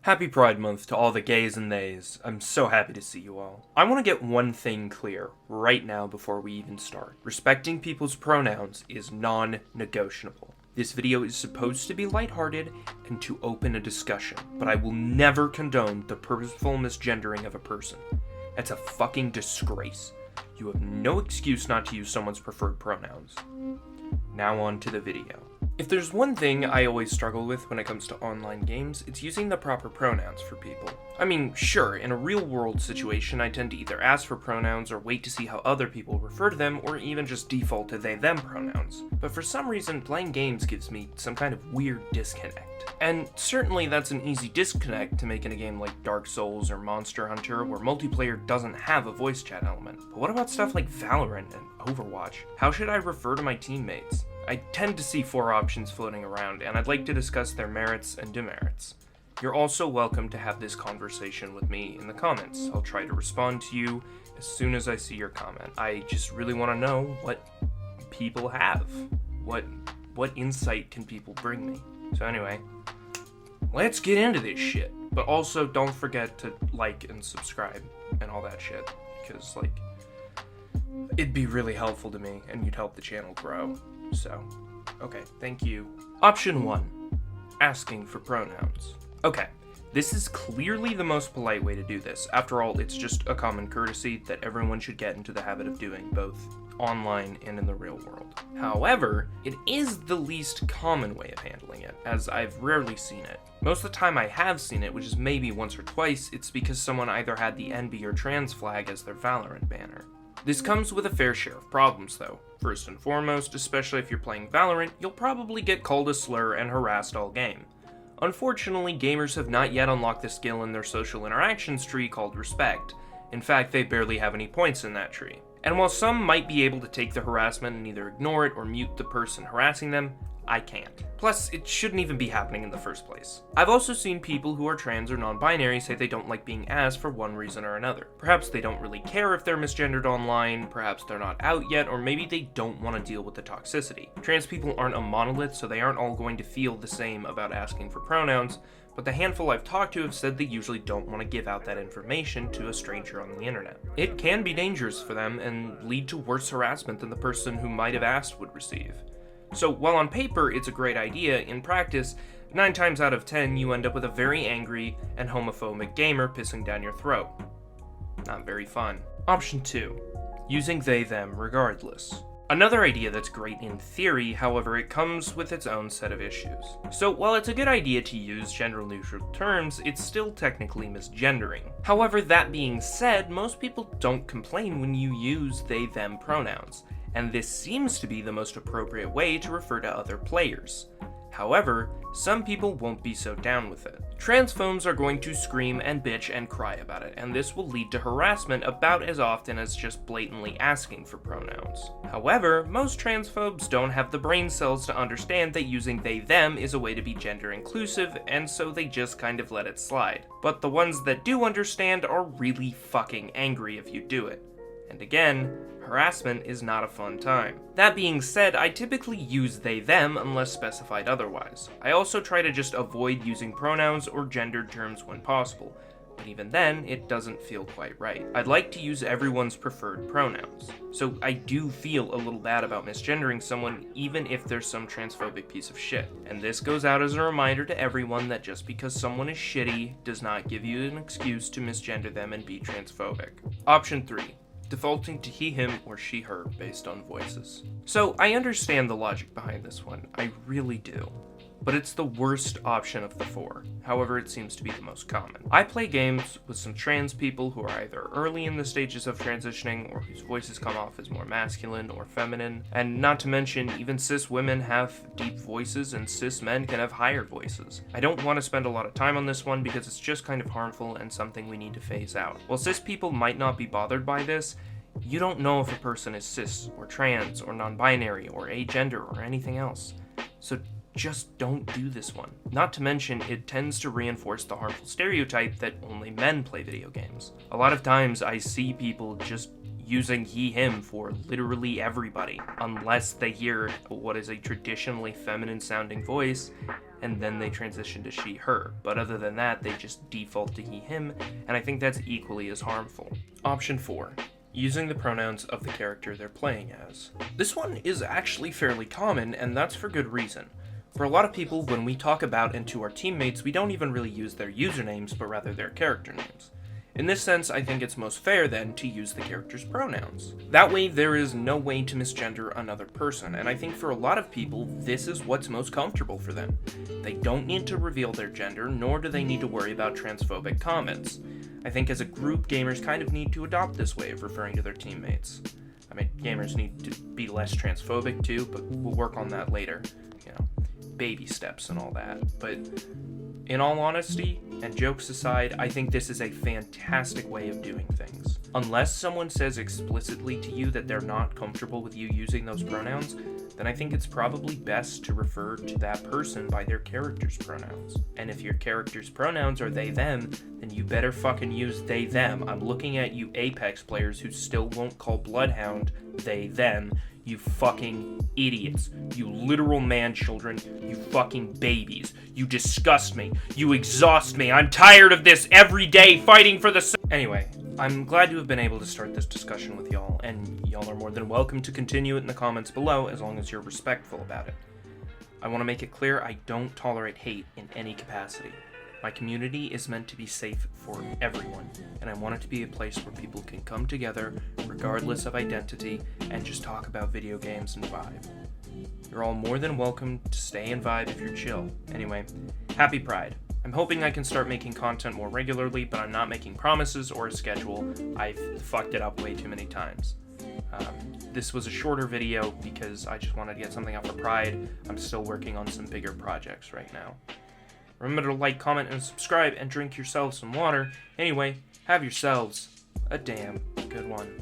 Happy Pride Month to all the gays and theys. I'm so happy to see you all. I want to get one thing clear right now before we even start. Respecting people's pronouns is non-negotiable. This video is supposed to be lighthearted and to open a discussion, but I will never condone the purposeful misgendering of a person. That's a fucking disgrace. You have no excuse not to use someone's preferred pronouns. Now on to the video. If there's one thing I always struggle with when it comes to online games, it's using the proper pronouns for people. I mean, sure, in a real-world situation, I tend to either ask for pronouns or wait to see how other people refer to them, or even just default to they-them pronouns. But for some reason, playing games gives me some kind of weird disconnect. And certainly that's an easy disconnect to make in a game like Dark Souls or Monster Hunter, where multiplayer doesn't have a voice chat element. But what about stuff like Valorant and Overwatch? How should I refer to my teammates? I tend to see 4 options floating around, and I'd like to discuss their merits and demerits. You're also welcome to have this conversation with me in the comments. I'll try to respond to you as soon as I see your comment. I just really want to know what people have. What insight can people bring me? So anyway, let's get into this shit. But also, don't forget to like and subscribe and all that shit, because, like, it'd be really helpful to me, and you'd help the channel grow. So, okay, thank you. Option 1, asking for pronouns. Okay, this is clearly the most polite way to do this. After all, it's just a common courtesy that everyone should get into the habit of doing, both online and in the real world. However, it is the least common way of handling it, as I've rarely seen it. Most of the time I have seen it, which is maybe once or twice, it's because someone either had the NB or trans flag as their Valorant banner. This comes with a fair share of problems, though. First and foremost, especially if you're playing Valorant, you'll probably get called a slur and harassed all game. Unfortunately, gamers have not yet unlocked the skill in their social interactions tree called respect. In fact, they barely have any points in that tree. And while some might be able to take the harassment and either ignore it or mute the person harassing them, I can't. Plus, it shouldn't even be happening in the first place. I've also seen people who are trans or non-binary say they don't like being asked for one reason or another. Perhaps they don't really care if they're misgendered online, perhaps they're not out yet, or maybe they don't want to deal with the toxicity. Trans people aren't a monolith, so they aren't all going to feel the same about asking for pronouns, but the handful I've talked to have said they usually don't want to give out that information to a stranger on the internet. It can be dangerous for them and lead to worse harassment than the person who might have asked would receive. So while on paper it's a great idea, in practice, 9 times out of 10 you end up with a very angry and homophobic gamer pissing down your throat. Not very fun. Option 2, using they-them regardless. Another idea that's great in theory, however, it comes with its own set of issues. So while it's a good idea to use gender-neutral terms, it's still technically misgendering. However, that being said, most people don't complain when you use they-them pronouns, and this seems to be the most appropriate way to refer to other players. However, some people won't be so down with it. Transphobes are going to scream and bitch and cry about it, and this will lead to harassment about as often as just blatantly asking for pronouns. However, most transphobes don't have the brain cells to understand that using they-them is a way to be gender inclusive, and so they just kind of let it slide. But the ones that do understand are really fucking angry if you do it. And again, harassment is not a fun time. That being said, I typically use they-them unless specified otherwise. I also try to just avoid using pronouns or gendered terms when possible, but even then, it doesn't feel quite right. I'd like to use everyone's preferred pronouns. So I do feel a little bad about misgendering someone, even if they're some transphobic piece of shit. And this goes out as a reminder to everyone that just because someone is shitty does not give you an excuse to misgender them and be transphobic. Option 3. Defaulting to he, him, or she, her based on voices. So I understand the logic behind this one, I really do. But it's the worst option of the 4. However, it seems to be the most common. I play games with some trans people who are either early in the stages of transitioning or whose voices come off as more masculine or feminine, and not to mention, even cis women have deep voices and cis men can have higher voices. I don't want to spend a lot of time on this one because it's just kind of harmful and something we need to phase out. While cis people might not be bothered by this, you don't know if a person is cis or trans or non-binary or agender or anything else. So just don't do this one. Not to mention, it tends to reinforce the harmful stereotype that only men play video games. A lot of times I see people just using he, him for literally everybody, unless they hear what is a traditionally feminine sounding voice and then they transition to she, her. But other than that, they just default to he, him, and I think that's equally as harmful. Option 4. Using the pronouns of the character they're playing as. This one is actually fairly common, and that's for good reason. For a lot of people, when we talk about and to our teammates, we don't even really use their usernames, but rather their character names. In this sense, I think it's most fair then to use the character's pronouns. That way, there is no way to misgender another person, and I think for a lot of people, this is what's most comfortable for them. They don't need to reveal their gender, nor do they need to worry about transphobic comments. I think as a group, gamers kind of need to adopt this way of referring to their teammates. I mean, gamers need to be less transphobic too, but we'll work on that later. You know, baby steps and all that. But in all honesty, and jokes aside, I think this is a fantastic way of doing things. Unless someone says explicitly to you that they're not comfortable with you using those pronouns, then I think it's probably best to refer to that person by their character's pronouns. And if your character's pronouns are they, them, then you better fucking use they, them. I'm looking at you Apex players who still won't call Bloodhound they, them. You fucking idiots. You literal man-children. You fucking babies. You disgust me. You exhaust me. I'm tired of this every day fighting for the... Anyway, I'm glad to have been able to start this discussion with y'all, and y'all are more than welcome to continue it in the comments below as long as you're respectful about it. I want to make it clear I don't tolerate hate in any capacity. My community is meant to be safe for everyone, and I want it to be a place where people can come together, regardless of identity, and just talk about video games and vibe. You're all more than welcome to stay and vibe if you're chill. Anyway, happy Pride. I'm hoping I can start making content more regularly, but I'm not making promises or a schedule. I've fucked it up way too many times. This was a shorter video because I just wanted to get something out for Pride. I'm still working on some bigger projects right now. Remember to like, comment, and subscribe, and drink yourselves some water. Anyway, have yourselves a damn good one.